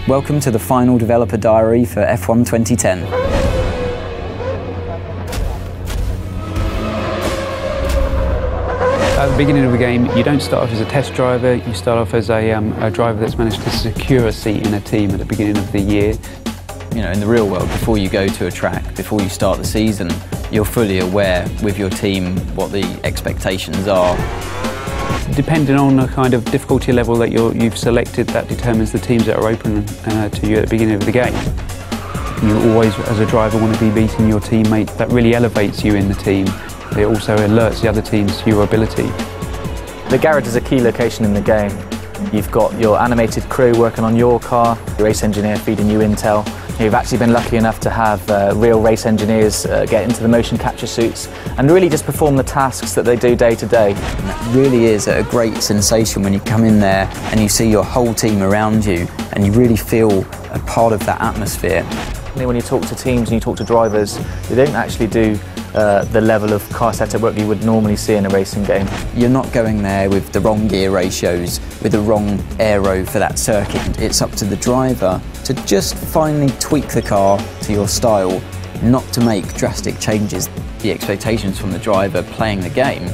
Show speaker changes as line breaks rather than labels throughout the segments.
Welcome to the final developer diary for F1 2010.
At the beginning of the game, you don't start off as a test driver, you start off as a driver that's managed to secure a seat in a team at the beginning of the year.
You know, in the real world, before you go to a track, before you start the season, you're fully aware with your team what the expectations are.
Depending on the kind of difficulty level that you've selected, that determines the teams that are open to you at the beginning of the game. You always, as a driver, want to be beating your teammate. That really elevates you in the team. It also alerts the other teams to your ability.
The garage is a key location in the game. You've got your animated crew working on your car, your race engineer feeding you intel. You've actually been lucky enough to have real race engineers get into the motion capture suits and really just perform the tasks that they do day to day.
And that really is a great sensation when you come in there and you see your whole team around you and you really feel a part of that atmosphere.
When you talk to teams and you talk to drivers, they don't actually do the level of car setup work you would normally see in a racing game.
You're not going there with the wrong gear ratios, with the wrong aero for that circuit. It's up to the driver to just finally tweak the car to your style, not to make drastic changes. The expectations from the driver playing the game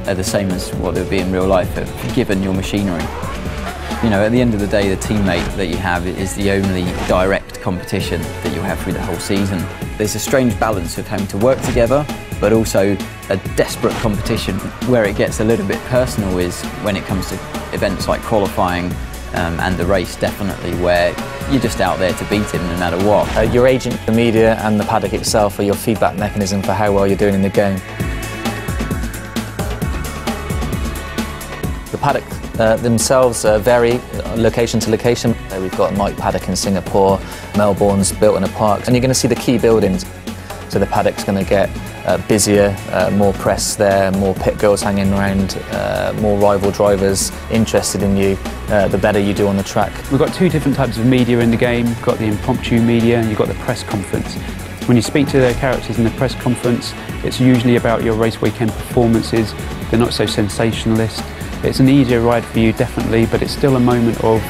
are the same as what they would be in real life, given your machinery. You know, at the end of the day, the teammate that you have is the only direct competition that you'll have through the whole season. There's a strange balance of having to work together, but also a desperate competition. Where it gets a little bit personal is when it comes to events like qualifying and the race, definitely, where you're just out there to beat him no matter what.
Your agent, the media and the paddock itself are your feedback mechanism for how well you're doing in the game. The paddock themselves vary location to location. We've got Mike Paddock in Singapore, Melbourne's built in a park, and you're going to see the key buildings. So the paddock's going to get busier, more press there, more pit girls hanging around, more rival drivers interested in you, the better you do on the track.
We've got two different types of media in the game. You've got the impromptu media and you've got the press conference. When you speak to the characters in the press conference, it's usually about your race weekend performances. They're not so sensationalist. It's an easier ride for you, definitely, but it's still a moment of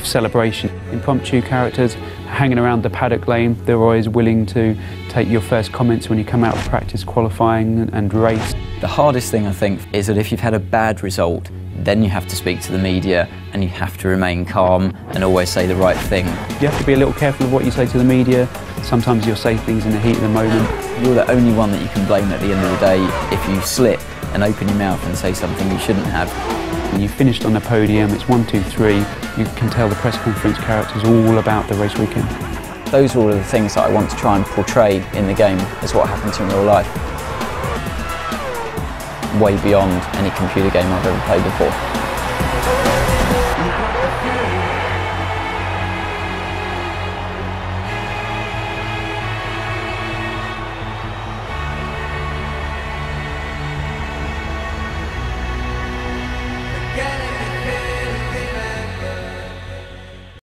celebration. Impromptu characters hanging around the paddock lane, they're always willing to take your first comments when you come out of practice qualifying and race.
The hardest thing, I think, is that if you've had a bad result, then you have to speak to the media and you have to remain calm and always say the right thing.
You have to be a little careful of what you say to the media. Sometimes you'll say things in the heat of the moment.
You're the only one that you can blame at the end of the day if you slip and open your mouth and say something you shouldn't have.
When you finished on the podium, it's 1, 2, 3, you can tell the press conference characters all about the race weekend.
Those are all of the things that I want to try and portray in the game as what happens in real life. Way beyond any computer game I've ever played before.